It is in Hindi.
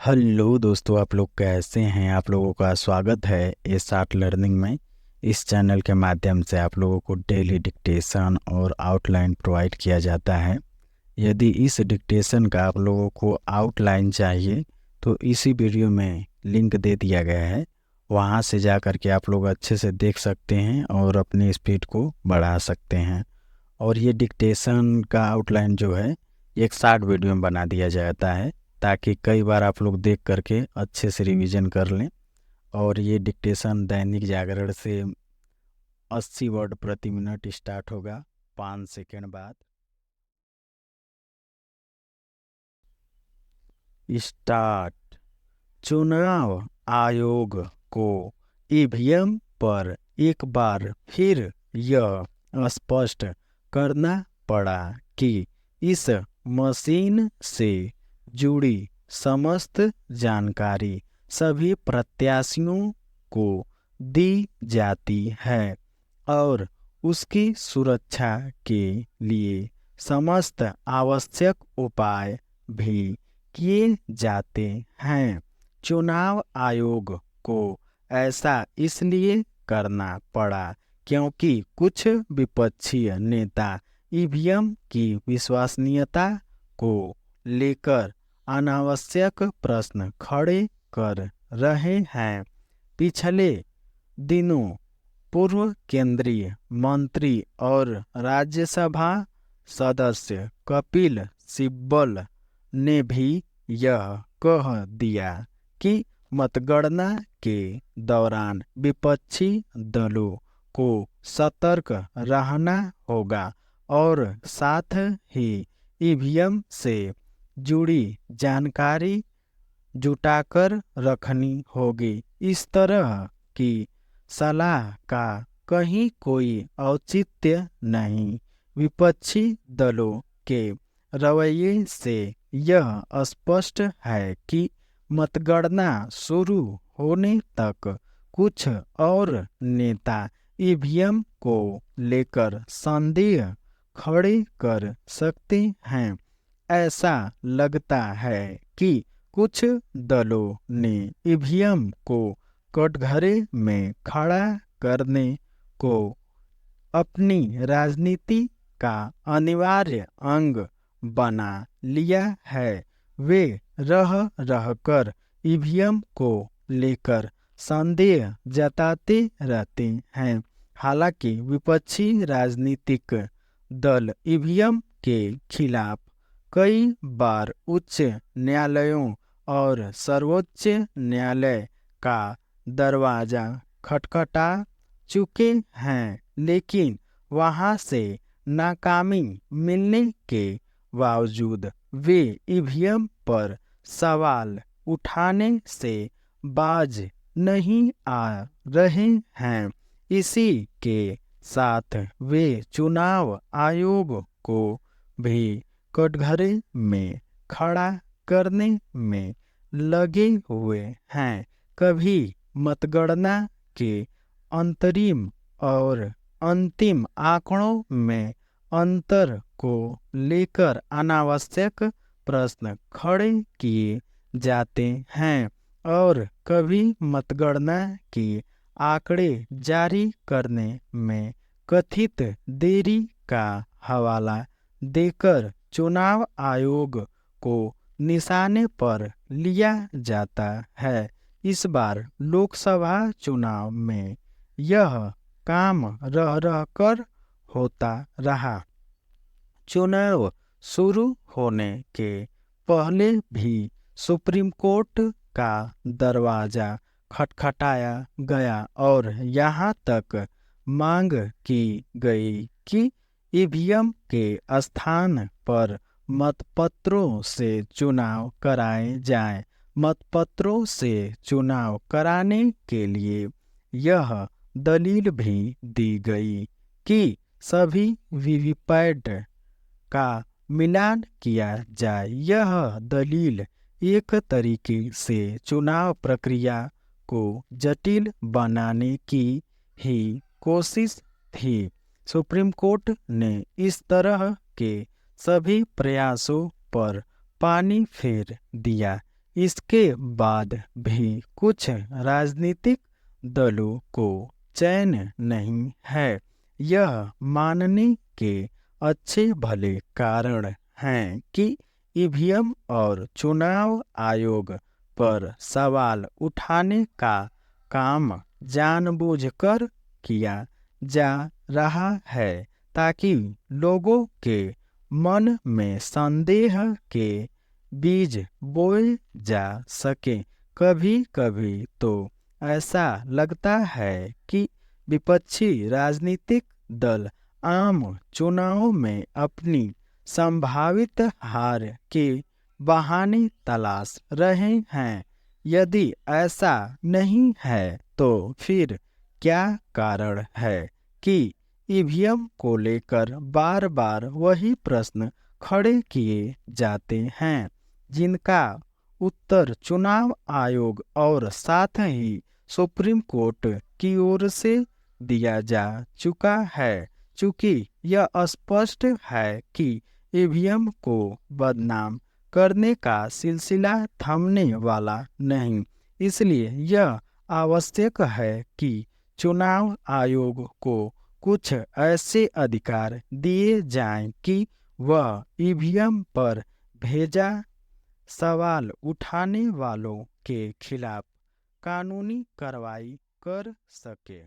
हेलो दोस्तों, आप लोग कैसे हैं। आप लोगों का स्वागत है एस आर्ट लर्निंग में। इस चैनल के माध्यम से आप लोगों को डेली डिक्टेशन और आउटलाइन प्रोवाइड किया जाता है। यदि इस डिक्टेशन का आप लोगों को आउटलाइन चाहिए तो इसी वीडियो में लिंक दे दिया गया है, वहां से जा कर के आप लोग अच्छे से देख सकते हैं और अपनी स्पीड को बढ़ा सकते हैं। और ये डिक्टेशन का आउटलाइन जो है एक शॉर्ट वीडियो में बना दिया जाता है, ताकि कई बार आप लोग देख करके अच्छे से रिवीजन कर लें। और ये डिक्टेशन दैनिक जागरण से 80 वर्ड प्रति मिनट स्टार्ट होगा 5 सेकेंड बाद। स्टार्ट। चुनाव आयोग को ईवीएम पर एक बार फिर यह स्पष्ट करना पड़ा कि इस मशीन से जुड़ी समस्त जानकारी सभी प्रत्याशियों को दी जाती है और उसकी सुरक्षा के लिए समस्त आवश्यक उपाय भी किए जाते हैं। चुनाव आयोग को ऐसा इसलिए करना पड़ा क्योंकि कुछ विपक्षी नेता ईवीएम की विश्वसनीयता को लेकर अनावश्यक प्रश्न खड़े कर रहे हैं। पिछले दिनों पूर्व केंद्रीय मंत्री और राज्यसभा सदस्य कपिल सिब्बल ने भी यह कह दिया कि मतगणना के दौरान विपक्षी दलों को सतर्क रहना होगा और साथ ही ईवीएम से जुड़ी जानकारी जुटाकर रखनी होगी। इस तरह की सलाह का कहीं कोई औचित्य नहीं। विपक्षी दलों के रवैये से यह स्पष्ट है कि मतगणना शुरू होने तक कुछ और नेता ईवीएम को लेकर संदेह खड़े कर सकते हैं। ऐसा लगता है कि कुछ दलों ने ईवीएम को कटघरे में खड़ा करने को अपनी राजनीति का अनिवार्य अंग बना लिया है। वे रह रहकर ईवीएम को लेकर संदेह जताते रहते हैं। हालांकि विपक्षी राजनीतिक दल ईवीएम के खिलाफ कई बार उच्च न्यायालयों और सर्वोच्च न्यायालय का दरवाजा खटखटा चुके हैं, लेकिन वहां से नाकामी मिलने के बावजूद वे ईवीएम पर सवाल उठाने से बाज नहीं आ रहे हैं। इसी के साथ वे चुनाव आयोग को भी कटघरे में खड़ा करने में लगे हुए हैं। कभी मतगणना के अंतरिम और अंतिम आंकड़ों में अंतर को लेकर अनावश्यक प्रश्न खड़े किए जाते हैं और कभी मतगणना के आंकड़े जारी करने में कथित देरी का हवाला देकर चुनाव आयोग को निशाने पर लिया जाता है। इस बार लोकसभा चुनाव में यह काम रह रह कर होता रहा। चुनाव शुरू होने के पहले भी सुप्रीम कोर्ट का दरवाजा खटखटाया गया और यहाँ तक मांग की गई कि ईवीएम के स्थान पर मतपत्रों से चुनाव कराए जाएं। मतपत्रों से चुनाव कराने के लिए यह दलील भी दी गई कि सभी वीवीपैट का मिलान किया जाए। यह दलील एक तरीके से चुनाव प्रक्रिया को जटिल बनाने की ही कोशिश थी। सुप्रीम कोर्ट ने इस तरह के सभी प्रयासों पर पानी फेर दिया। इसके बाद भी कुछ राजनीतिक दलों को चैन नहीं है। यह मानने के अच्छे भले कारण हैं कि ईवीएम और चुनाव आयोग पर सवाल उठाने का काम जानबूझकर किया जा रहा है ताकि लोगों के मन में संदेह के बीज बोए जा सके। कभी कभी तो ऐसा लगता है कि विपक्षी राजनीतिक दल आम चुनाव में अपनी संभावित हार के बहाने तलाश रहे हैं। यदि ऐसा नहीं है तो फिर क्या कारण है कि ईवीएम को लेकर बार बार वही प्रश्न खड़े किए जाते हैं, जिनका उत्तर चुनाव आयोग और साथ ही सुप्रीम कोर्ट की ओर से दिया जा चुका है। चूंकि यह स्पष्ट है कि ईवीएम को बदनाम करने का सिलसिला थमने वाला नहीं, इसलिए यह आवश्यक है कि चुनाव आयोग को कुछ ऐसे अधिकार दिए जाएं कि वह ईवीएम पर भेजा सवाल उठाने वालों के खिलाफ कानूनी कार्रवाई कर सके।